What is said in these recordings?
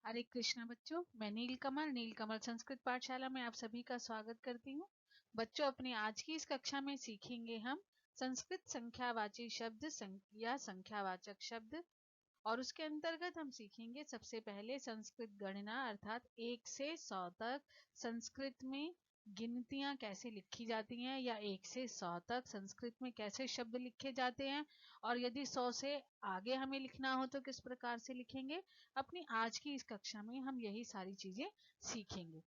हरे कृष्णा बच्चों, मैं नीलकमल संस्कृत पाठशाला में आप सभी का स्वागत करती हूँ। बच्चों, अपनी आज की इस कक्षा में सीखेंगे हम संस्कृत संख्यावाची शब्द या संख्यावाचक शब्द, और उसके अंतर्गत हम सीखेंगे सबसे पहले संस्कृत गणना अर्थात 1 से 100 तक संस्कृत में गिनतियां कैसे लिखी जाती हैं, या 1 से 100 तक संस्कृत में कैसे शब्द लिखे जाते हैं, और यदि 100 से आगे हमें लिखना हो तो किस प्रकार से लिखेंगे। अपनी आज की इस कक्षा में हम यही सारी चीजें सीखेंगे।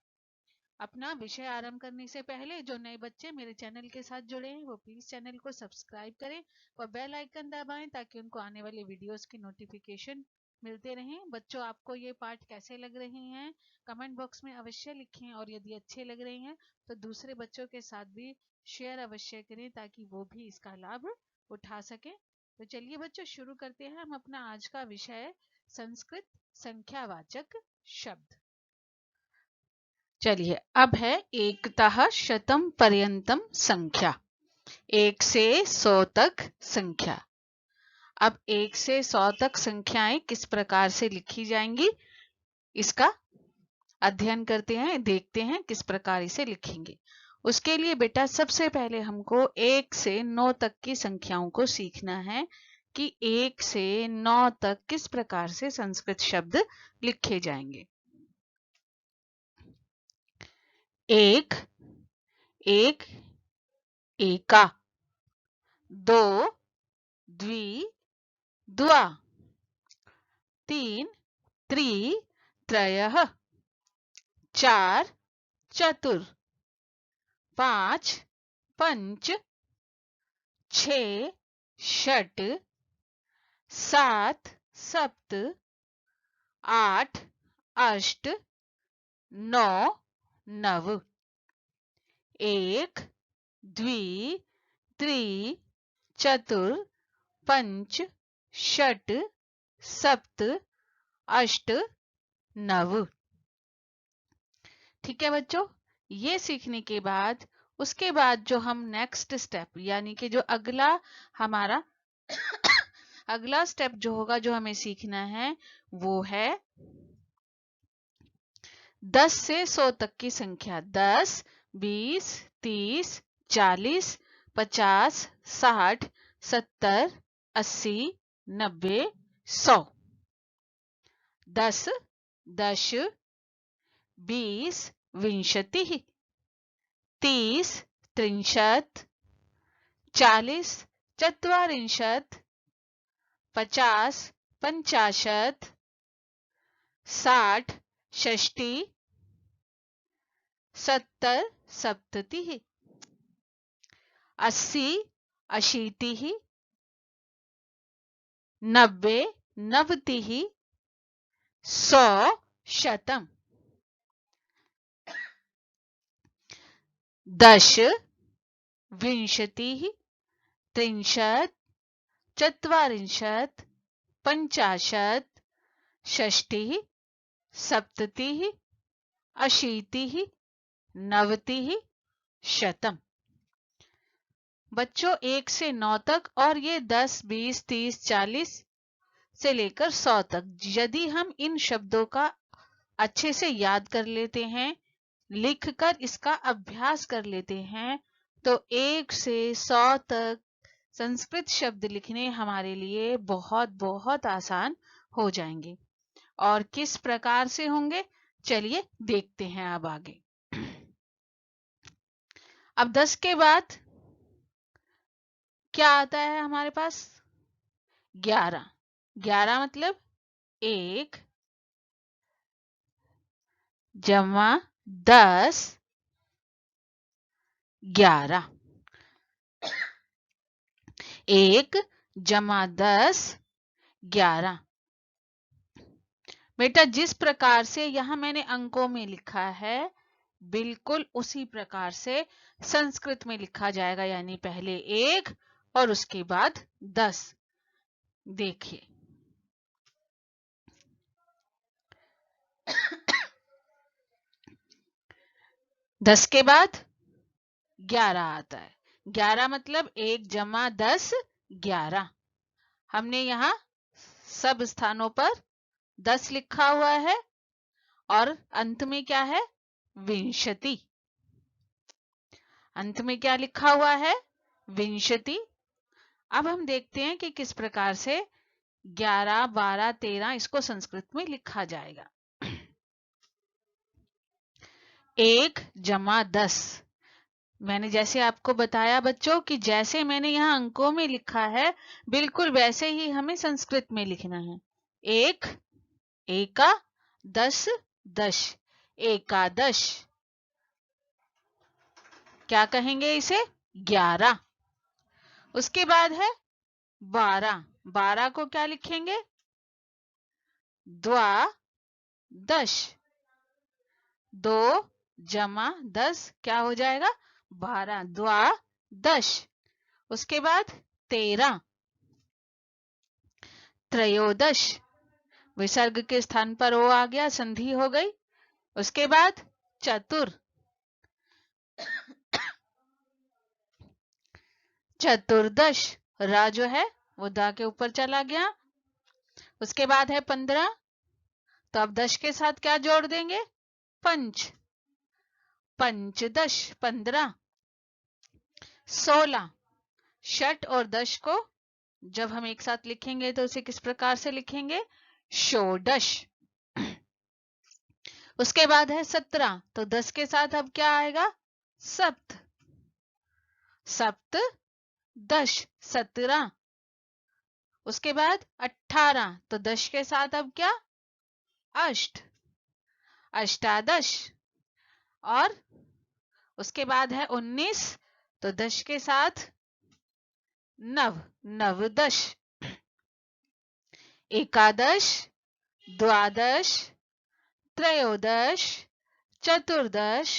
अपना विषय आरंभ करने से पहले जो नए बच्चे मेरे चैनल के साथ जुड़े हैं वो प्लीज चैनल को सब्सक्राइब करें और बेल आइकन दबाएं ताकि उनको आने वाले वीडियोस की नोटिफिकेशन मिलते रहें। बच्चों, आपको ये पाठ कैसे लग रहे हैं कमेंट बॉक्स में अवश्य लिखें, और यदि अच्छे लग रहे हैं तो दूसरे बच्चों के साथ भी शेयर अवश्य करें ताकि वो भी इसका लाभ उठा सके। तो चलिए बच्चों, शुरू करते हैं हम अपना आज का विषय संस्कृत संख्यावाचक शब्द। चलिए, अब है एकतः शतम पर्यंतम संख्या, 1 से 100 तक संख्या। अब 1 से 100 तक संख्याएं किस प्रकार से लिखी जाएंगी इसका अध्ययन करते हैं, देखते हैं किस प्रकार इसे लिखेंगे। उसके लिए बेटा सबसे पहले हमको 1 से 9 तक की संख्याओं को सीखना है कि 1 से 9 तक किस प्रकार से संस्कृत शब्द लिखे जाएंगे। 1 एक एका, 2 द्वि द्वा, 3 त्रि त्रयः, 4 चतुर, 5 पंच, 6 षट, 7 सप्त, 8 अष्ट, 9 नव। 1 द्वि त्रि चतुर पंच षट सप्त अष्ट नव। ठीक है बच्चों, ये सीखने के बाद उसके बाद जो हम नेक्स्ट स्टेप यानी कि जो अगला हमारा अगला स्टेप जो होगा, जो हमें सीखना है वो है 10 से 100 तक की संख्या। 10 20 30 40 50 60 70 80 90 100। 10 दश, 20 विंशतिः, 30 त्रिंशत्, 40 चत्वारिंशत्, 50 पंचाशत्, 60 षष्टि, 70 सप्ततिः, 80 अशीतिः, 90 नवतिः, 100 शतम्। 10 विंशतिः, त्रिंशत्, चत्वारिंशत्, पंचाशत्, षष्टिः, सप्ततिः, अशीतिः, नवतिः, शतम्। बच्चों, 1 से 9 तक, और ये 10 20 30 40 से लेकर 100 तक, यदि हम इन शब्दों का अच्छे से याद कर लेते हैं, लिखकर इसका अभ्यास कर लेते हैं, तो 1 से 100 तक संस्कृत शब्द लिखने हमारे लिए बहुत बहुत आसान हो जाएंगे। और किस प्रकार से होंगे, चलिए देखते हैं अब आगे। अब 10 के बाद क्या आता है हमारे पास? 11। 11 मतलब 1 जमा 10 11। 1 जमा 10 11। बेटा, जिस प्रकार से यहां मैंने अंकों में लिखा है बिल्कुल उसी प्रकार से संस्कृत में लिखा जाएगा, यानी पहले 1 और उसके बाद 10। देखिए, दस के बाद 11 आता है। 11 मतलब 1 जमा 10 11। हमने यहाँ सब स्थानों पर 10 लिखा हुआ है, और अंत में क्या है? विंशति। अंत में क्या लिखा हुआ है? विंशति। अब हम देखते हैं कि किस प्रकार से 11, 12, 13 इसको संस्कृत में लिखा जाएगा। 1 + 10। मैंने जैसे आपको बताया बच्चों कि जैसे मैंने यहाँ अंकों में लिखा है बिल्कुल वैसे ही हमें संस्कृत में लिखना है। 1 एका, 10 दश, एकादश। क्या कहेंगे इसे? 11। उसके बाद है 12। 12 को क्या लिखेंगे? द्वादश। 2 + 10 क्या हो जाएगा? 12, द्वादश। उसके बाद 13 त्रयोदश। विसर्ग के स्थान पर ओ आ गया, संधि हो गई। उसके बाद चतुर्दश। रा जो है वो दा के ऊपर चला गया। उसके बाद है 15। तो अब 10 के साथ क्या जोड़ देंगे? पंच। पंचदश 15। 16। षट और दश को जब हम एक साथ लिखेंगे तो उसे किस प्रकार से लिखेंगे? षोडश। उसके बाद है 17। तो 10 के साथ अब क्या आएगा? सप्त। सप्त दश 17। उसके बाद 18। तो 10 के साथ अब क्या? अष्ट। अष्टादश। और उसके बाद है 19। तो 10 के साथ नव। नवदश। एकादश, द्वादश, त्रयोदश, चतुर्दश,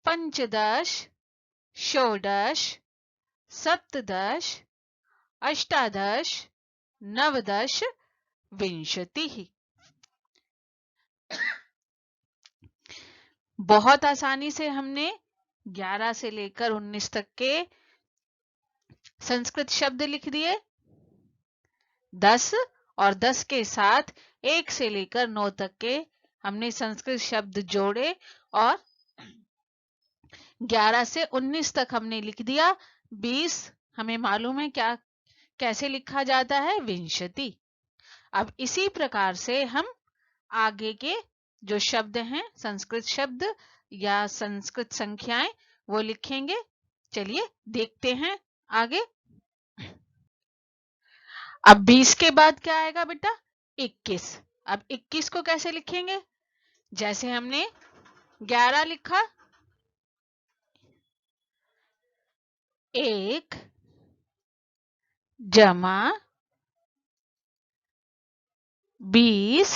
पंचदश, षोडश, सप्तदश, अष्टादश, नवदश, विंशति। बहुत आसानी से हमने 11 से लेकर 19 तक के संस्कृत शब्द लिख दिए। 10 और 10 के साथ 1 से लेकर 9 तक के हमने संस्कृत शब्द जोड़े और 11 से 19 तक हमने लिख दिया। 20 हमें मालूम है क्या कैसे लिखा जाता है? विंशति। अब इसी प्रकार से हम आगे के जो शब्द हैं संस्कृत शब्द या संस्कृत संख्याएं वो लिखेंगे। चलिए देखते हैं आगे। अब 20 के बाद क्या आएगा बेटा? 21। अब 21 को कैसे लिखेंगे? जैसे हमने 11 लिखा, 1 + 20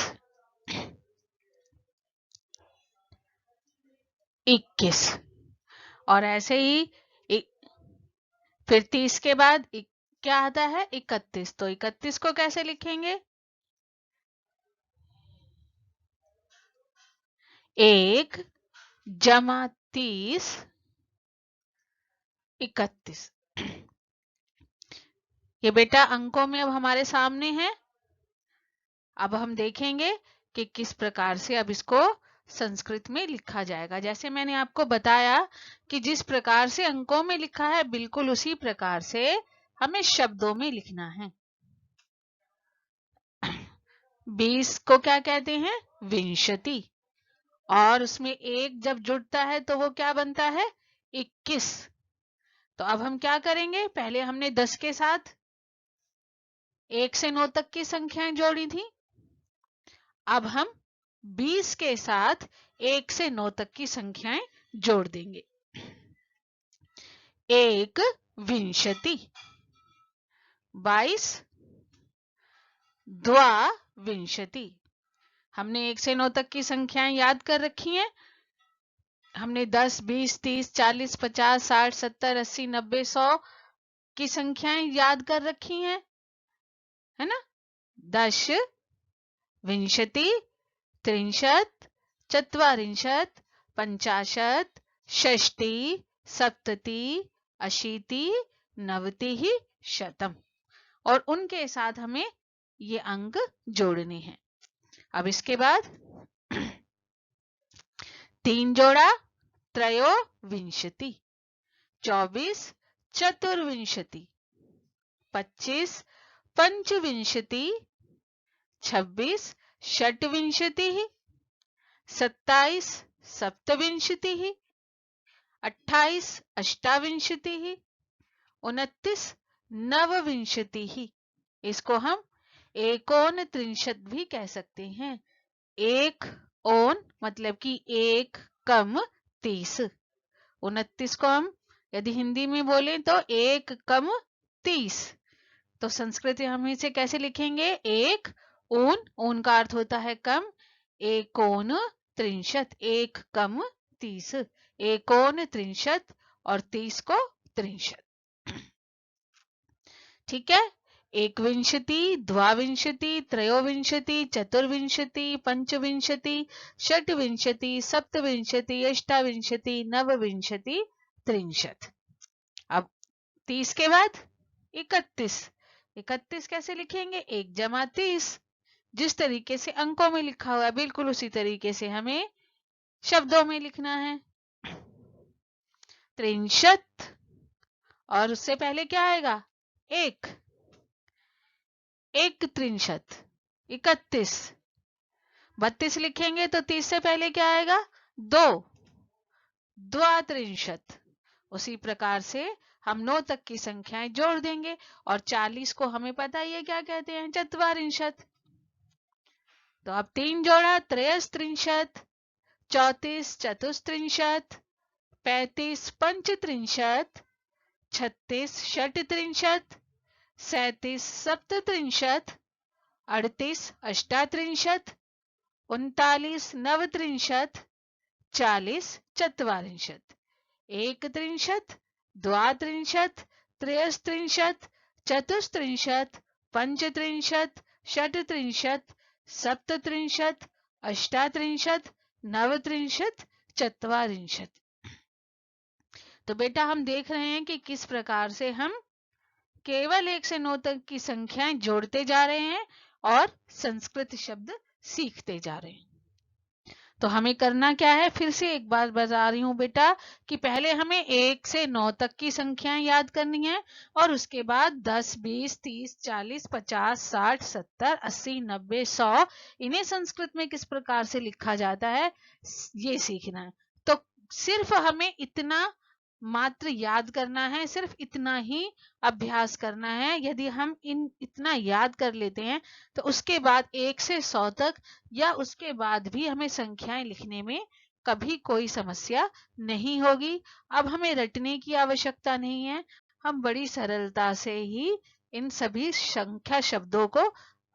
21। और ऐसे ही फिर 30 के बाद क्या आता है? 31। तो 31 को कैसे लिखेंगे? 1 + 30 31। ये बेटा अंकों में अब हमारे सामने है। अब हम देखेंगे कि किस प्रकार से अब इसको संस्कृत में लिखा जाएगा। जैसे मैंने आपको बताया कि जिस प्रकार से अंकों में लिखा है बिल्कुल उसी प्रकार से हमें शब्दों में लिखना है। 20 को क्या कहते हैं? विंशति। और उसमें 1 जब जुड़ता है तो वो क्या बनता है? 21। तो अब हम क्या करेंगे? पहले हमने 10 के साथ 1 से 9 तक की संख्याएं जोड़ी थी। अब हम 20 के साथ 1 से 9 तक की संख्याएं जोड़ देंगे। 1 विंशति, 22 द्वाविंशति। हमने 1 से 9 तक की संख्याएं याद कर रखी हैं। हमने 10, 20, 30, 40, 50, 60, 70, 80, 90, 100 की संख्याएं याद कर रखी हैं, है ना? 10 विंशति, 30, 40, 50, 60, 70, 80, 90, 100 और उनके साथ हमें ये अंक जोड़ने हैं। अब इसके बाद 3 जोड़ा त्रयोविंशति, 24 चतुर्विंशति, 25 पंचविंशति, 26 षट्विंशतिः, 27 सप्तविंशतिः, 28 अष्टाविंशतिः, 29 नवविंशतिः। इसको हम एकोनत्रिंशत् भी कह सकते हैं। एक ओन मतलब कि एक कम 30। 29 को हम यदि हिंदी में बोले तो एक कम 30, तो संस्कृत में हम इसे कैसे लिखेंगे? एक ऊन का अर्थ होता है कम, एकोन त्रिंशत, एक कम 30, एकोन त्रिंशत और 30 को त्रिंशत। ठीक है, एकविंशति, द्वाविंशति, त्रयोविंशति, चतुर्विंशति, पंचविंशति, षट्विंशति, सप्तविंशति, अष्टाविंशति, नवविंशति, त्रिंशत। अब 30 के बाद 31। 31 कैसे लिखेंगे? 1 जमा 30। जिस तरीके से अंकों में लिखा हुआ है बिल्कुल उसी तरीके से हमें शब्दों में लिखना है। त्रिंशत और उससे पहले क्या आएगा? एक, एक त्रिंशत, 31। 32 लिखेंगे तो 30 से पहले क्या आएगा? 2, द्वात्रिंशत। उसी प्रकार से हम 9 तक की संख्याएं जोड़ देंगे और 40 को हमें पता ही है क्या कहते हैं? चत्वारिंशत। तो अब 3 जोड़ा त्रयस्त्रिंशत, 34 चतुस्त्रिंशत, 35 पंचत्रिंशत, 36 षट्त्रिंशत, 37 सप्तत्रिंशत, 38 अष्टात्रिंशत, 39 नवत्रिंशत, 40 चत्वारिंशत। एकत्रिंशत, द्वात्रिंशत, त्रयस्त्रिंशत, चतुस्त्रिंशत, पंचत्रिंशत, षट्त्रिंशत, सप्तत्रिंशत, अष्टात्रिंशत, नवत्रिंशत, चत्वारिंशत। तो बेटा हम देख रहे हैं कि किस प्रकार से हम केवल 1 से 9 तक की संख्याएं जोड़ते जा रहे हैं और संस्कृत शब्द सीखते जा रहे हैं। तो हमें करना क्या है? फिर से एक बार बता रही हूँ बेटा कि पहले हमें 1 से 9 तक की संख्याएं याद करनी है और उसके बाद 10, 20, 30, 40, 50, 60, 70, 80, 90, 100 इन्हें संस्कृत में किस प्रकार से लिखा जाता है ये सीखना है। तो सिर्फ हमें इतना मात्र याद करना है, सिर्फ इतना ही अभ्यास करना है। यदि हम इतना याद कर लेते हैं तो उसके बाद 1 से 100 तक या उसके बाद भी हमें संख्याएं लिखने में कभी कोई समस्या नहीं होगी। अब हमें रटने की आवश्यकता नहीं है, हम बड़ी सरलता से ही इन सभी संख्या शब्दों को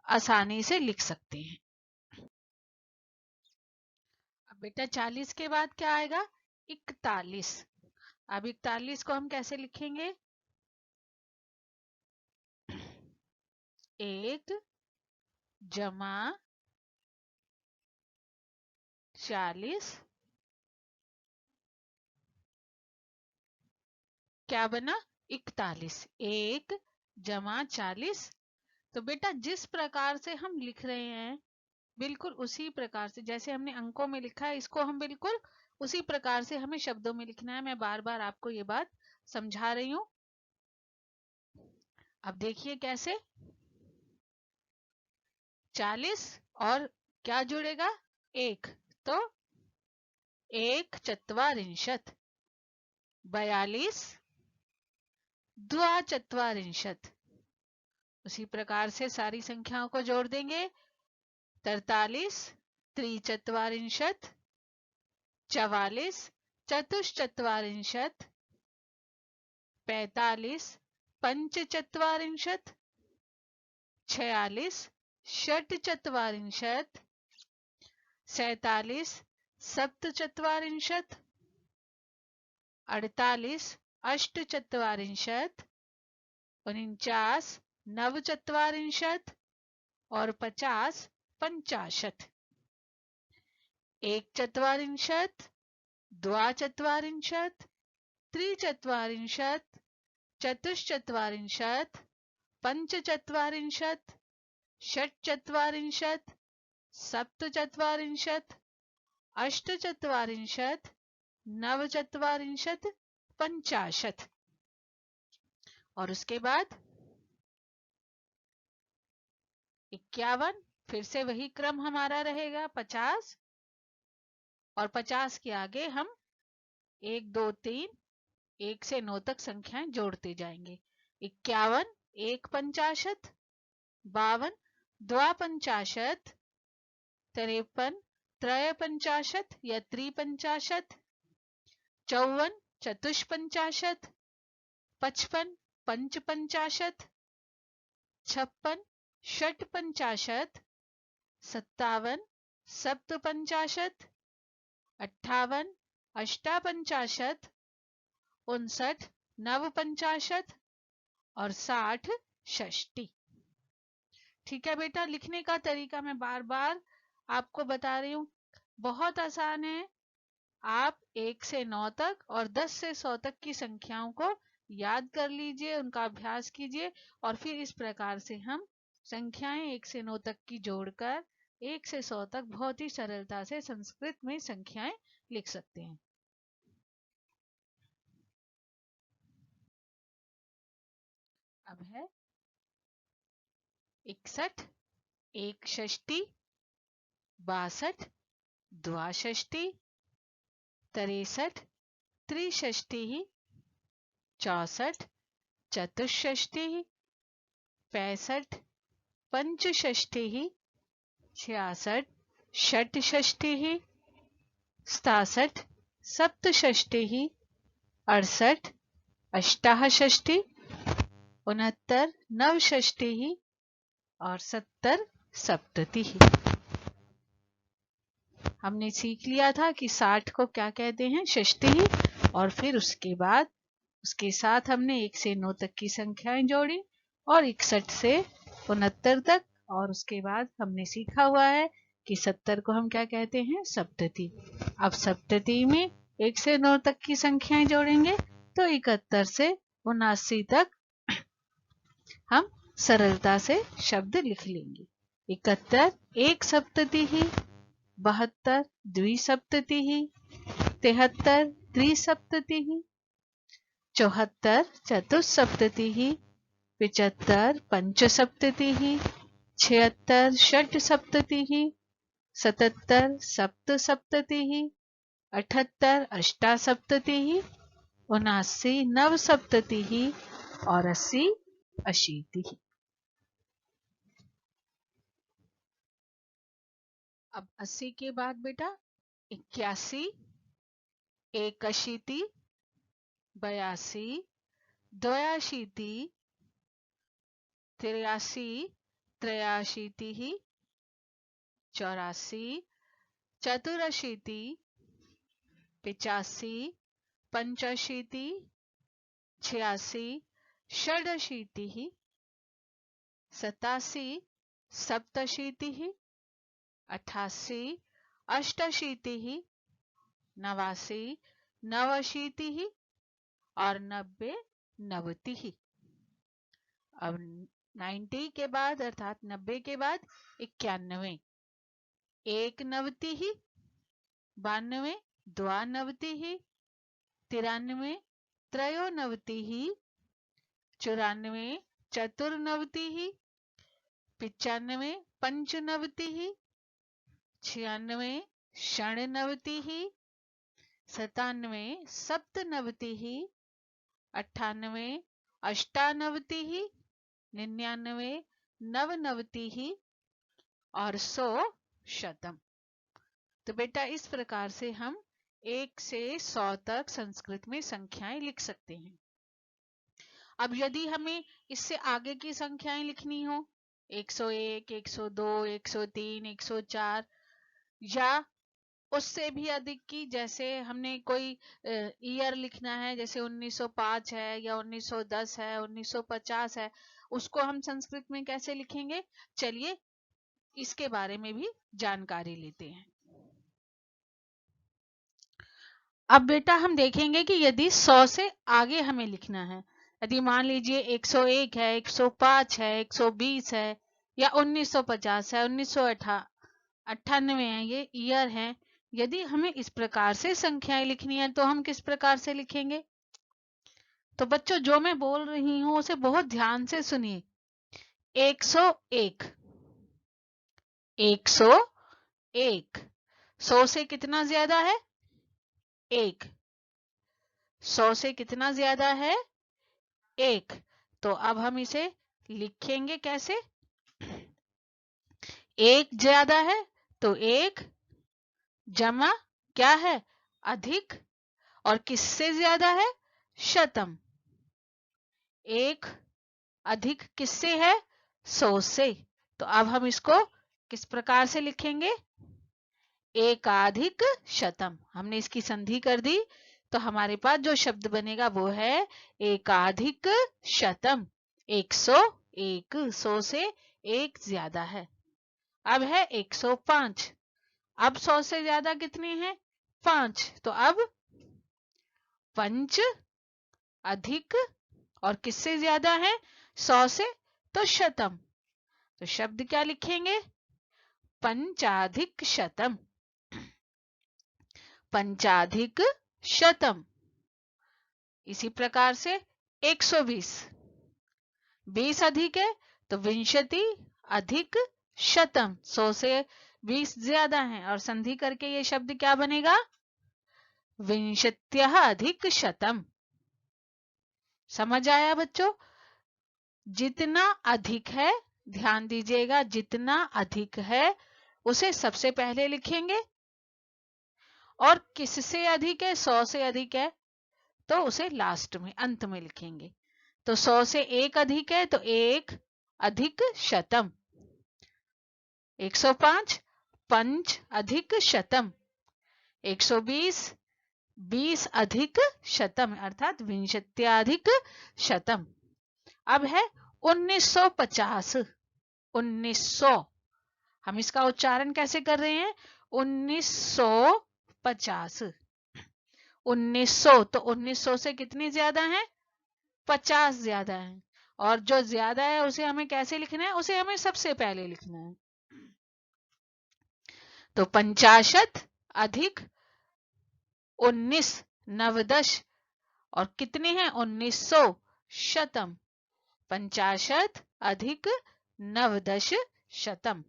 आसानी से लिख सकते हैं। अब बेटा 40 के बाद क्या आएगा? 41। अब 41 को हम कैसे लिखेंगे? 1 जमा 40 क्या बना? 41। 1 जमा 40। तो बेटा जिस प्रकार से हम लिख रहे हैं बिल्कुल उसी प्रकार से जैसे हमने अंकों में लिखा है इसको हम बिल्कुल उसी प्रकार से हमें शब्दों में लिखना है। मैं बार बार आपको ये बात समझा रही हूं। अब देखिए कैसे। 40 और क्या जुड़ेगा? 1, तो 1 चत्वारिंशत। 42 द्वाचत्वारिंशत। उसी प्रकार से सारी संख्याओं को जोड़ देंगे। 43 त्रिचत्वारिंशत, 44 चतुश्चत्वारिंशत, 45 पंचचत्वारिंशत, 46 षट्चत्वारिंशत, 47 सप्तचत्वारिंशत, 48 अष्टचत्वारिंशत, 49 नवचत्वारिंशत और 50 पंचाशत। एकचत्वारिंशत, द्वाचत्वारिंशत, त्रिचत्वारिंशत, चतुश्चत्वारिंशत, पंचचत्वारिंशत, षट्चत्वारिंशत, सप्तचत्वारिंशत, अष्टचत्वारिंशत् नवचत्वारिंशत् पंचाशत्। और उसके बाद 51, फिर से वही क्रम हमारा रहेगा 50, और 50 के आगे हम 1 2 3 1 से 9 तक संख्याएं जोड़ते जाएंगे। 51 एक पंचाशत, 52 द्वापंचाशत, 53 त्रयपंचाशत या त्रिपंचाशत, 54 चतुष्पंचाशत, 55 पंचपंचाशत, 56 षटपंचाशत, 57 सप्तपंचाशत, 58 अष्टापंचाशत, 59 नवपंचाशत और 60 षष्टि। ठीक है बेटा, लिखने का तरीका मैं बार बार आपको बता रही हूँ, बहुत आसान है। आप 1 से 9 तक और 10 से 100 तक की संख्याओं को याद कर लीजिए, उनका अभ्यास कीजिए, और फिर इस प्रकार से हम संख्याएं 1 से 9 तक की जोड़कर 1 से 100 तक बहुत ही सरलता से संस्कृत में संख्याएं लिख सकते हैं। अब है 61 एक षष्टि, 62 द्वाषष्टि, 63 त्रिषष्टि, 64 चतुष्षष्टि, 65 पंचषष्टि, 66 षटषष्टि, 67 सप्तषष्टि, 68 अष्टाषष्टि, 69 नवषष्टि और 70 सप्तति। हमने सीख लिया था कि 60 को क्या कहते हैं, षष्टि, और फिर उसके बाद उसके साथ हमने 1 से 9 तक की संख्याएं जोड़ी और 61 से 69 तक, और उसके बाद हमने सीखा हुआ है कि 70 को हम क्या कहते हैं, सप्तति। अब सप्तति में 1 से 9 तक की संख्याएं जोड़ेंगे तो 71 से 79 तक हम सरलता से शब्द लिख लेंगे। 71 एक सप्तति, 72 द्विसप्तति, 73 त्रिसप्तति, 74 चतुस्सप्तति, 75 पंचसप्तति, 76 षटसप्तति, 77 सप्तसप्तति, 78 अष्टासप्तति, 79 नवसप्तति और 80 अशीति। अब 80 के बाद बेटा 81 एकशीति, 82 द्वयाशीति, 83 त्रयाशीति, 84 चतुरशीति, 85 पंचाशीति, 86 षडशीति, 87 सप्तशीति, 88 अष्टशीति, 89 नवशीति और 90 नवति। अब 90 के बाद अर्थात 90 के बाद 91 एक नवति, 92 द्वानवति, 93 त्रयोनवति, 94 चतुर्नवति, 95 पंचनवति, 96 षण्णवति, 97 सप्तनवति, 98 अष्टानवति, 99 नवनवति और 100 शतम। तो बेटा इस प्रकार से हम 1 से 100 तक संस्कृत में संख्याएं लिख सकते हैं। अब यदि हमें इससे आगे की संख्याएं लिखनी हो, 101, 102, 103, 104 या उससे भी अधिक की, जैसे हमने कोई ईयर लिखना है, जैसे 1905 है या 1910 है, 1950 है, उसको हम संस्कृत में कैसे लिखेंगे, चलिए इसके बारे में भी जानकारी लेते हैं। अब बेटा हम देखेंगे कि यदि 100 से आगे हमें लिखना है, यदि मान लीजिए 101 है, 105 है, 120 है या 1950 है, 1998 है, ये ईयर है, यदि हमें इस प्रकार से संख्याएं लिखनी है तो हम किस प्रकार से लिखेंगे? तो बच्चों जो मैं बोल रही हूं उसे बहुत ध्यान से सुनिए। 101, 101, 100 से कितना ज्यादा है? 1। 100 से कितना ज्यादा है? 1। तो अब हम इसे लिखेंगे कैसे? 1 ज्यादा है तो 1 जमा क्या है? अधिक। और किससे ज्यादा है? शतम। 1 अधिक किससे है? 100 से। तो अब हम इसको किस प्रकार से लिखेंगे? एकाधिक शतम। हमने इसकी संधि कर दी तो हमारे पास जो शब्द बनेगा वो है एकाधिक शतम। 101, 100 से 1 ज्यादा है। अब है 105। अब 100 से ज्यादा कितने हैं? 5। तो अब पंच अधिक और किससे ज्यादा है? 100 से। तो शतम। तो शब्द क्या लिखेंगे? पंचाधिक शतम। पंचाधिक शतम। इसी प्रकार से 120, 20 अधिक है तो विंशति अधिक शतम। 100 से 20 ज्यादा है और संधि करके ये शब्द क्या बनेगा? विंशत्यः अधिक शतम। समझ आया बच्चों? जितना अधिक है, ध्यान दीजिएगा, जितना अधिक है उसे सबसे पहले लिखेंगे और किससे अधिक है? 100 से अधिक है तो उसे लास्ट में, अंत में लिखेंगे। तो 100 से 1 अधिक है तो 1 अधिक शतम। 105 पंच अधिक शतम। 120 20 अधिक शतम अर्थात विंशत्याधिक शतम। अब है 1950। 1900 हम इसका उच्चारण कैसे कर रहे हैं? 1950। 1900 तो 1900 से कितनी ज्यादा है? 50 ज्यादा है। और जो ज्यादा है उसे हमें कैसे लिखना है? उसे हमें सबसे पहले लिखना है। तो 50 अधिक 19 नवदश और कितने हैं? 1900 शतम। 50 अधिक नवदश शतम।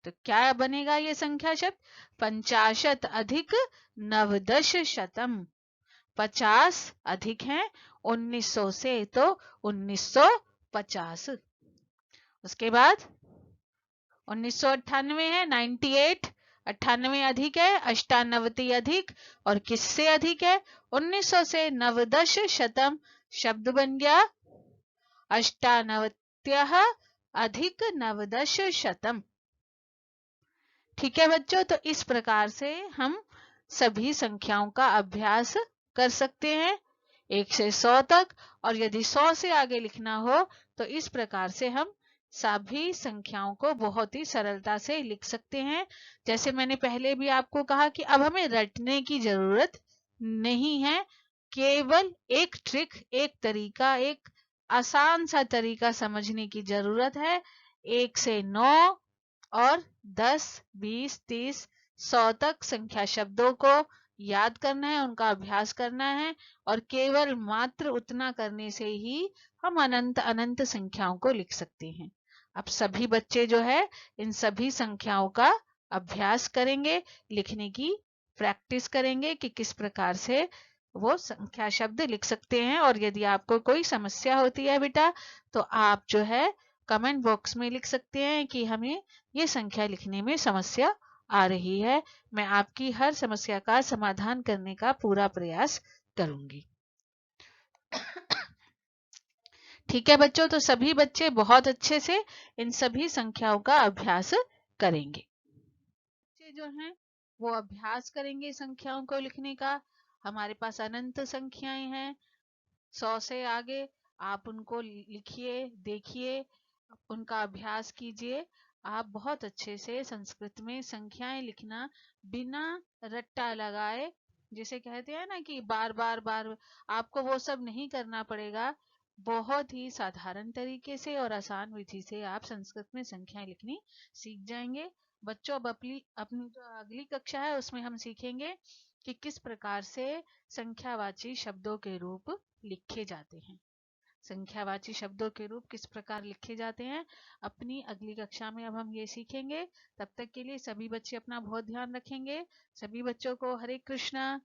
तो क्या बनेगा ये संख्या शब्द? 50 अधिक नवदश शतम। 50 अधिक है 1900 से तो 1950। उसके बाद 1998 है 98। 98 अधिक है 98 अधिक और किससे अधिक है? 1900 से। नवदश शतम शब्द बन गया 98 अधिक नवदश शतम। ठीक है बच्चों, तो इस प्रकार से हम सभी संख्याओं का अभ्यास कर सकते हैं 1 से 100 तक। और यदि 100 से आगे लिखना हो तो इस प्रकार से हम सभी संख्याओं को बहुत ही सरलता से लिख सकते हैं। जैसे मैंने पहले भी आपको कहा कि अब हमें रटने की जरूरत नहीं है। केवल एक ट्रिक, एक तरीका, एक आसान सा तरीका समझने की जरूरत है। 1 से 9 और 10, 20, 30, 100 तक संख्या शब्दों को याद करना है, उनका अभ्यास करना है। और केवल मात्र उतना करने से ही हम अनंत अनंत संख्याओं को लिख सकते हैं। अब सभी बच्चे जो है इन सभी संख्याओं का अभ्यास करेंगे, लिखने की प्रैक्टिस करेंगे कि किस प्रकार से वो संख्या शब्द लिख सकते हैं। और यदि आपको कोई समस्या होती है बेटा तो आप जो है कमेंट बॉक्स में लिख सकते हैं कि हमें ये संख्या लिखने में समस्या आ रही है। मैं आपकी हर समस्या का समाधान करने का पूरा प्रयास करूंगी। ठीक है बच्चों, तो सभी बच्चे बहुत अच्छे से इन सभी संख्याओं का अभ्यास करेंगे। बच्चे जो हैं वो अभ्यास करेंगे संख्याओं को लिखने का। हमारे पास अनंत संख्याएं हैं 100 से आगे। आप उनको लिखिए, देखिए, उनका अभ्यास कीजिए। आप बहुत अच्छे से संस्कृत में संख्याएं लिखना बिना रट्टा लगाए, जिसे कहते हैं ना कि बार बार बार, आपको वो सब नहीं करना पड़ेगा। बहुत ही साधारण तरीके से और आसान विधि से आप संस्कृत में संख्याएं लिखनी सीख जाएंगे। बच्चों अब अपनी अपनी जो अगली कक्षा है उसमें हम सीखेंगे कि किस प्रकार से संख्यावाची शब्दों के रूप लिखे जाते हैं। संख्यावाची शब्दों के रूप किस प्रकार लिखे जाते हैं अपनी अगली कक्षा में अब हम ये सीखेंगे। तब तक के लिए सभी बच्चे अपना बहुत ध्यान रखेंगे। सभी बच्चों को हरे कृष्णा।